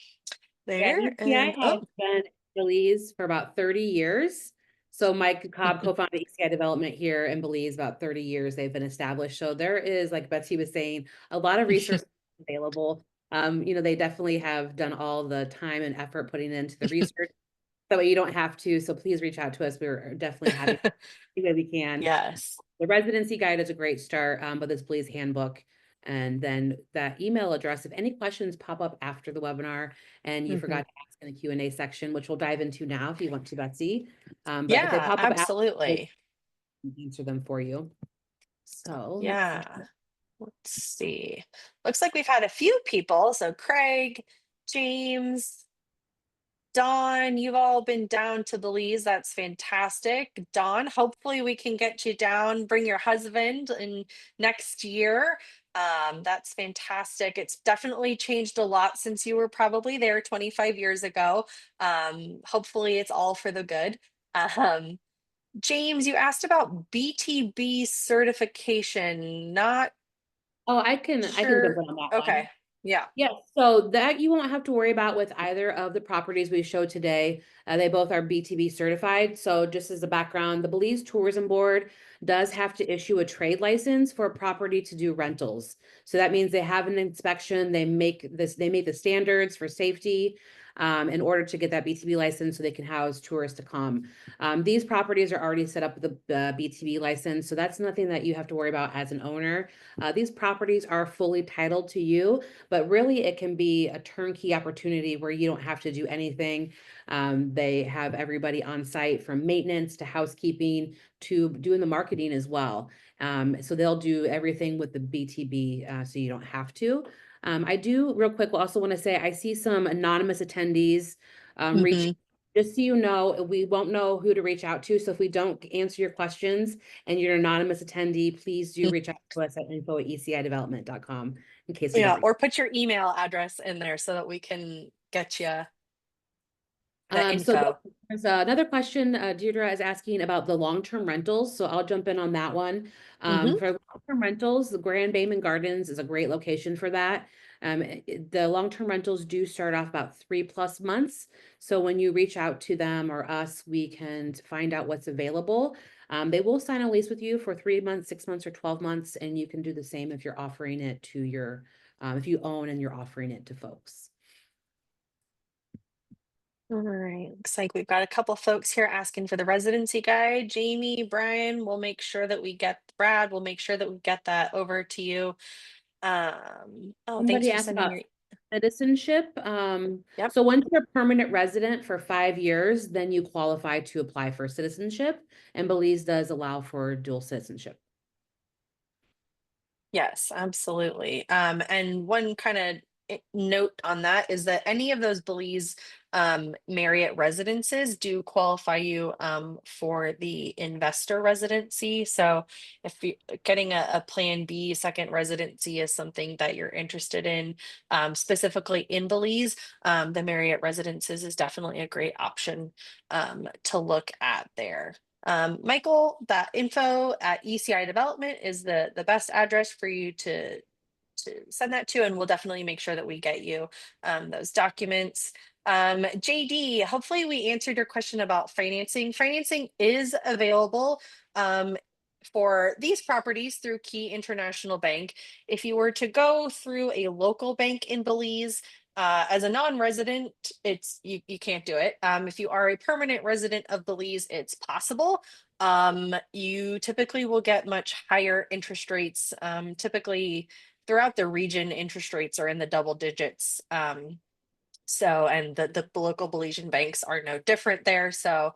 Yeah, there ECI and has oh. been in Belize for about 30 years. So Mike Cobb co-founded ECI Development here in Belize about 30 years they've been established. So there is, like Betsy was saying, a lot of resources available. They definitely have done all the time and effort putting into the research. That way you don't have to. So please reach out to us. We're definitely happy to do what we can. Yes. The residency guide is a great start, but this Belize handbook. And then that email address, if any questions pop up after the webinar and you Mhm. forgot to ask in the Q&A section, which we'll dive into now if you want to, Betsy. But if they Yeah, pop up after, we'll absolutely. answer them for you. So let's see. Yeah. Let's see. Looks like we've had a few people. So Craig, James, Dawn, you've all been down to Belize. That's fantastic. Dawn, hopefully we can get you down, bring your husband in next year. That's fantastic. It's definitely changed a lot since you were probably there 25 years ago. Hopefully it's all for the good. Um, James, you asked about BTB certification. Not Oh, I can jump sure. in on that one. Okay. Yeah. Yes, so that you won't have to worry about with either of the properties we showed today. They both are BTB certified. So just as a background, the Belize Tourism Board does have to issue a trade license for a property to do rentals. So that means they have an inspection, they make the standards for safety in order to get that BTB license so they can house tourists to come. These properties are already set up with the BTB license, so that's nothing that you have to worry about as an owner. These properties are fully titled to you, but really it can be a turnkey opportunity where you don't have to do anything. They have everybody on site from maintenance to housekeeping to doing the marketing as well. So they'll do everything with the BTB, so you don't have to. I do real quick also want to say I see some anonymous attendees reach. Hmm. Just so you know, we won't know who to reach out to. So if we don't answer your questions and you're an anonymous attendee, please do reach out to us at info@ecidevelopment.com in case we Yeah. don't reach. Or put your email address in there so that we can get you the So info. there's another question Deirdre is asking about the long-term rentals. So I'll jump in on that one. Hmm. For long-term rentals, the Grand Baymen Gardens is a great location for that. The long-term rentals do start off about 3+ months. So when you reach out to them or us, we can find out what's available. They will sign a lease with you for 3 months, 6 months, or 12 months, and you can do the same if you're offering it to if you own and you're offering it to folks. All right. Looks like we've got a couple folks here asking for the residency guide. Jamie, Brian, we'll make sure that we get Brad, we'll make sure that we get that over to you. Oh, thanks Somebody for asked sending about your, citizenship. yep. So once you're a permanent resident for 5 years, then you qualify to apply for citizenship, and Belize does allow for dual citizenship. Yes, absolutely. And one kind of note on that is that any of those Belize Marriott residences do qualify you for the investor residency. So if you getting a Plan B second residency is something that you're interested in, specifically in Belize, the Marriott residences is definitely a great option to look at there. Michael, that info at ECI Development is the best address for you to send that to, and we'll definitely make sure that we get you those documents. JD, hopefully we answered your question about financing. Financing is available for these properties through Key International Bank. If you were to go through a local bank in Belize, as a non-resident, you can't do it. If you are a permanent resident of Belize, it's possible. You typically will get much higher interest rates. Typically, throughout the region, interest rates are in the double digits. And the local Belizean banks are no different there. So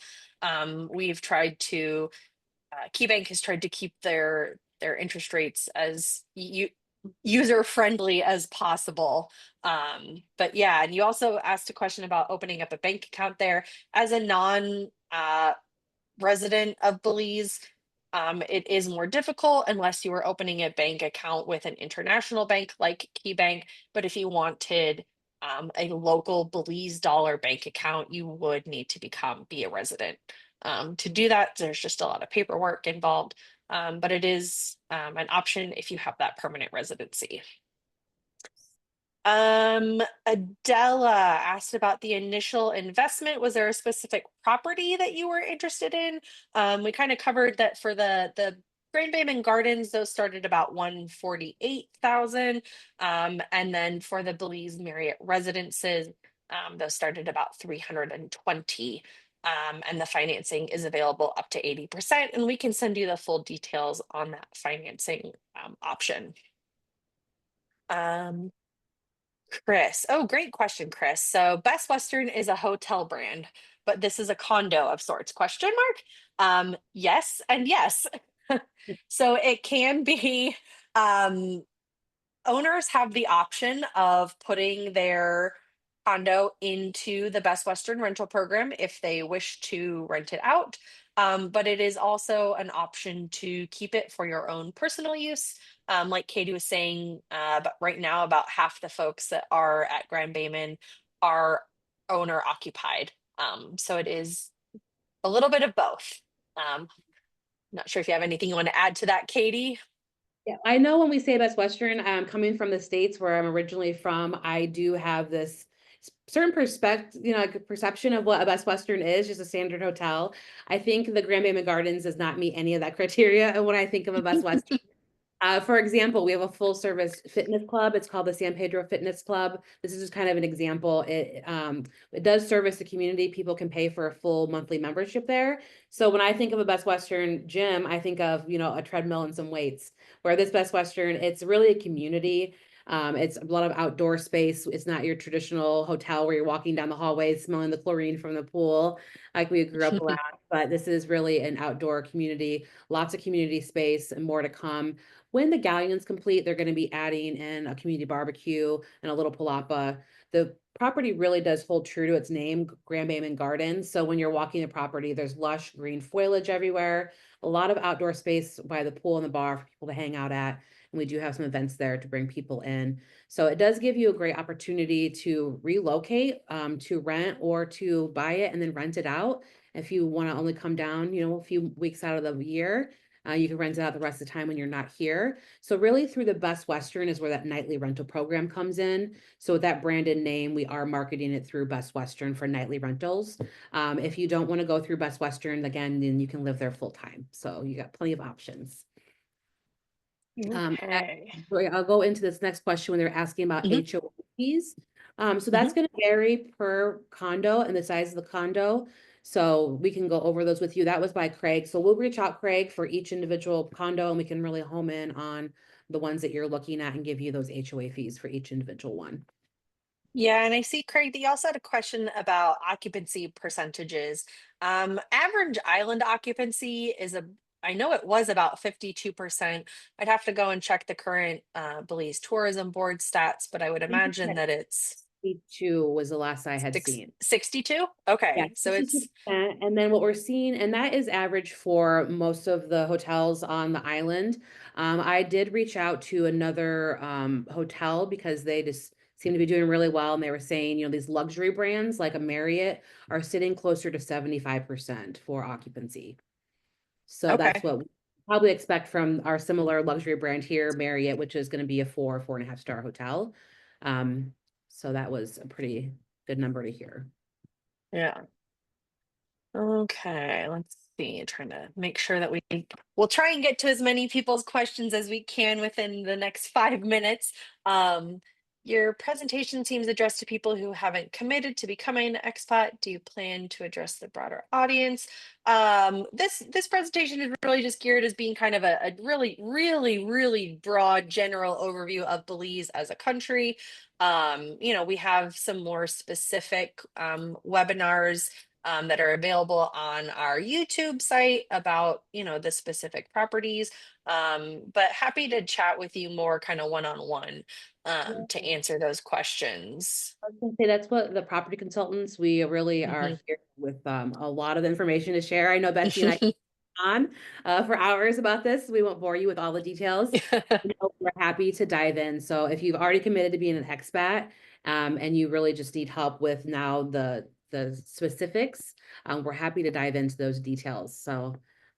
we've tried to KeyBank has tried to keep their interest rates as user friendly as possible. But yeah, and you also asked a question about opening up a bank account there as a non resident of Belize. It is more difficult unless you were opening a bank account with an international bank like KeyBank. But if you wanted a local Belize dollar bank account, you would need to be a resident. To do that, there's just a lot of paperwork involved, but it is an option if you have that permanent residency. Adela asked about the initial investment. Was there a specific property that you were interested in? We kind of covered that for the Grand Baymen Gardens, those started about 148,000. And then for the Belize Marriott residences, those started about 320. And the financing is available up to 80%. And we can send you the full details on that financing option. Um, Chris. Oh, great question, Chris. So Best Western is a hotel brand, but this is a condo of sorts. Question mark? Yes and yes. So it can be owners have the option of putting their condo into the Best Western rental program if they wish to rent it out. But it is also an option to keep it for your own personal use. Like Katie was saying, but right now about half the folks that are at Grand Baymen are owner occupied. So it is a little bit of both. Not sure if you have anything you want to add to that, Katie. Yeah, I know when we say Best Western, coming from the States where I'm originally from, I do have this certain perspective, like a perception of what a Best Western is, just a standard hotel. I think the Grand Baymen Gardens does not meet any of that criteria when I think of a Best Western. For example, we have a full service fitness club. It's called the San Pedro Fitness Club. This is just kind of an example. It does service the community. People can pay for a full monthly membership there. So when I think of a Best Western gym, I think of, a treadmill and some weights. Where this Best Western, it's really a community. It's a lot of outdoor space. It's not your traditional hotel where you're walking down the hallway smelling the chlorine from the pool like we grew up around. But this is really an outdoor community, lots of community space and more to come. When the Galleon's complete, they're going to be adding in a community barbecue and a little palapa. The property really does hold true to its name, Grand Baymen Gardens. So when you're walking the property, there's lush green foliage everywhere, a lot of outdoor space by the pool and the bar for people to hang out at. And we do have some events there to bring people in. So it does give you a great opportunity to relocate, to rent or to buy it and then rent it out. If you want to only come down, a few weeks out of the year, you can rent it out the rest of the time when you're not here. So really through the Best Western is where that nightly rental program comes in. So with that branded name, we are marketing it through Best Western for nightly rentals. If you don't want to go through Best Western, again, then you can live there full time. So you got plenty of options. Okay. I'll go into this next question when they're asking about Mhm. HOA fees. So that's Mhm. going to vary per condo and the size of the condo. So we can go over those with you. That was by Craig. So we'll reach out, Craig, for each individual condo, and we can really home in on the ones that you're looking at and give you those HOA fees for each individual one. Yeah, and I see, Craig, that you also had a question about occupancy percentages. Average island occupancy I know it was about 52%. I'd have to go and check the current Belize Tourism Board stats, but I would I think imagine that that it's 62 was the last I had seen. 62. Yeah, Okay, so it's 62%. And then what we're seeing, and that is average for most of the hotels on the island. I did reach out to another hotel because they just seem to be doing really well. And they were saying, these luxury brands like a Marriott are sitting closer to 75% for occupancy. So that's okay. what we probably expect from our similar luxury brand here, Marriott, which is going to be a 4.5 star hotel. Um, so that was a pretty good number to hear. Yeah. Okay, let's see. Trying to make sure that we'll try and get to as many people's questions as we can within the next 5 minutes. Um, your presentation seems addressed to people who haven't committed to becoming an expat. Do you plan to address the broader audience? This presentation is really just geared as being kind of a really, really, really broad general overview of Belize as a country. We have some more specific webinars that are available on our YouTube site about, the specific properties. But happy to chat with you more kind of one-on-one to answer those questions. I was gonna say that's what the property consultants, we really are Mhm. here with a lot of information to share. I know Betsy and I on for hours about this. We won't bore you with all the details. We're happy to dive in. So if you've already committed to being an expat, and you really just need help with now the specifics, we're happy to dive into those details. So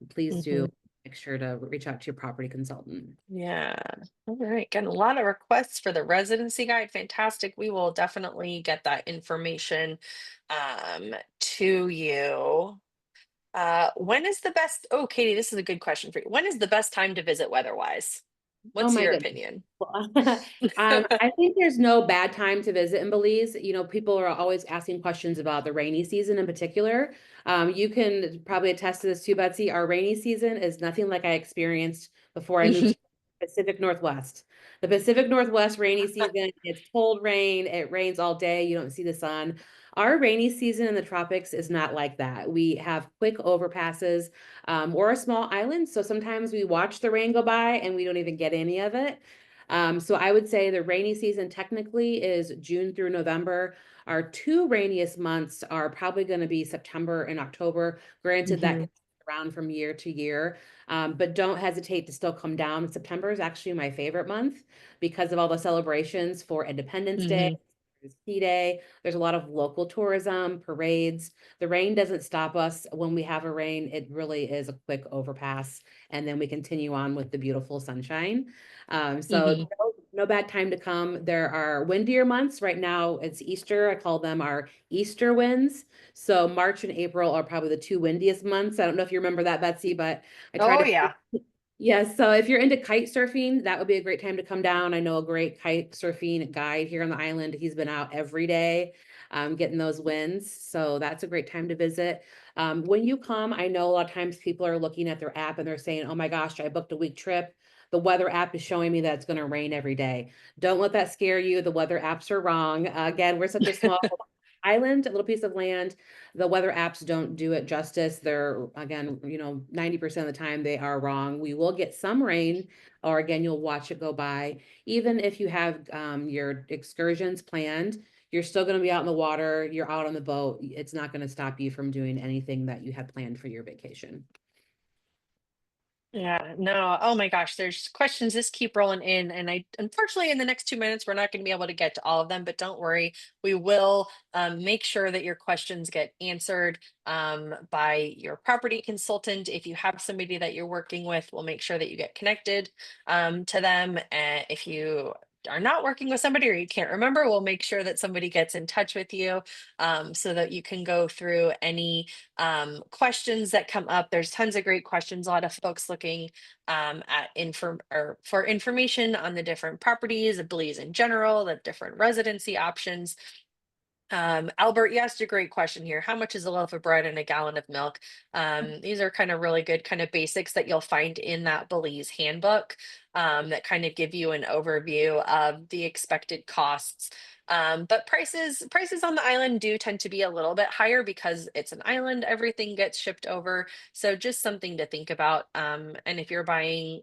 please do Mhm. make sure to reach out to your property consultant. Yeah. All right. Getting a lot of requests for the residency guide. Fantastic. We will definitely get that information to you. When is the best? Oh, Katie, this is a good question for you. When is the best time to visit weather-wise? Oh What's my your goodness. opinion? Well, I think there's no bad time to visit in Belize. People are always asking questions about the rainy season in particular. You can probably attest to this too, Betsy. Our rainy season is nothing like I experienced before I moved to the Pacific Northwest. The Pacific Northwest rainy season, it's cold rain, it rains all day, you don't see the sun. Our rainy season in the tropics is not like that. We have quick overpasses. We're a small island, so sometimes we watch the rain go by and we don't even get any of it. So I would say the rainy season technically is June through November. Our two rainiest months are probably going to be September and October. Granted, that Hmm. can around from year to year, but don't hesitate to still come down. September is actually my favorite month because of all the celebrations for Independence Day. Hmm. Ski Day. There's a lot of local tourism, parades. The rain doesn't stop us when we have a rain. It really is a quick overpass, and then we continue on with the beautiful sunshine. So Hmm. no bad time to come. There are windier months. Right now, it's Easter. I call them our Easter winds. So March and April are probably the two windiest months. I don't know if you remember that, Betsy, but I try Oh, to. yeah. Yes, so if you're into kite surfing, that would be a great time to come down. I know a great kite surfing guide here on the island. He's been out every day, getting those wins. So that's a great time to visit. When you come, I know a lot of times people are looking at their app and they're saying, oh my gosh, I booked a week trip. The weather app is showing me that it's going to rain every day. Don't let that scare you. The weather apps are wrong. Again, we're such a small island, a little piece of land. The weather apps don't do it justice. They're, again, 90% of the time they are wrong. We will get some rain, or again, you'll watch it go by. Even if you have your excursions planned, you're still going to be out in the water, you're out on the boat. It's not going to stop you from doing anything that you had planned for your vacation. Yeah, no. Oh my gosh, there's questions just keep rolling in. And I unfortunately in the next 2 minutes we're not going to be able to get to all of them, but don't worry. We will make sure that your questions get answered by your property consultant. If you have somebody that you're working with, we'll make sure that you get connected to them. If you are not working with somebody or you can't remember, we'll make sure that somebody gets in touch with you so that you can go through any questions that come up. There's tons of great questions. A lot of folks looking at for information on the different properties, the Belize in general, the different residency options. Albert, you asked a great question here. How much is a loaf of bread and a gallon of milk? These are kind of really good kind of basics that you'll find in that Belize handbook that kind of give you an overview of the expected costs. But prices on the island do tend to be a little bit higher because it's an island. Everything gets shipped over, so just something to think about. And if you're buying,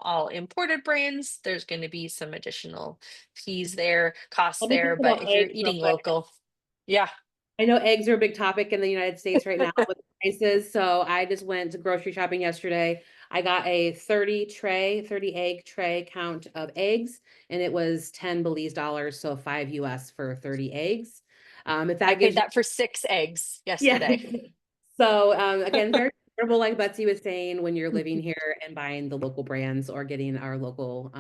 all imported brands, there's going to be some additional fees there, costs Let me there. talk But about if you're eggs real eating quick. local, yeah. I know eggs are a big topic in the United States right now with prices. So I just went to grocery shopping yesterday. I got a 30 egg tray count of eggs, and it was 10 Belize dollars, so 5 US for 30 eggs. If I that paid gives you, that for 6 eggs yeah. yesterday. So again, very affordable, like Betsy was saying, when you're living here and buying the local brands or getting our local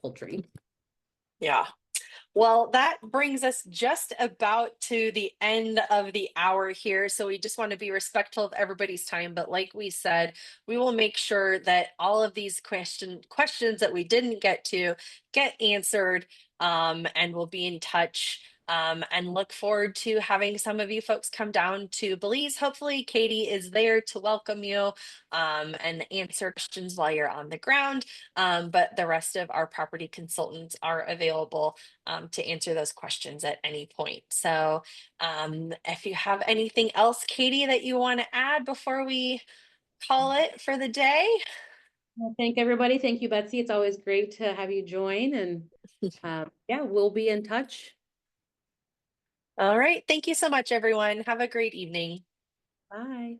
poultry. Yeah. Well, that brings us just about to the end of the hour here. So we just want to be respectful of everybody's time. But like we said, we will make sure that all of these questions that we didn't get to get answered. And we'll be in touch. And look forward to having some of you folks come down to Belize. Hopefully, Katie is there to welcome you and answer questions while you're on the ground. But the rest of our property consultants are available to answer those questions at any point. So if you have anything else, Katie, that you want to add before we call it for the day. Well, thank everybody. Thank you, Betsy. It's always great to have you join. And yeah, we'll be in touch. All right. Thank you so much, everyone. Have a great evening. Bye.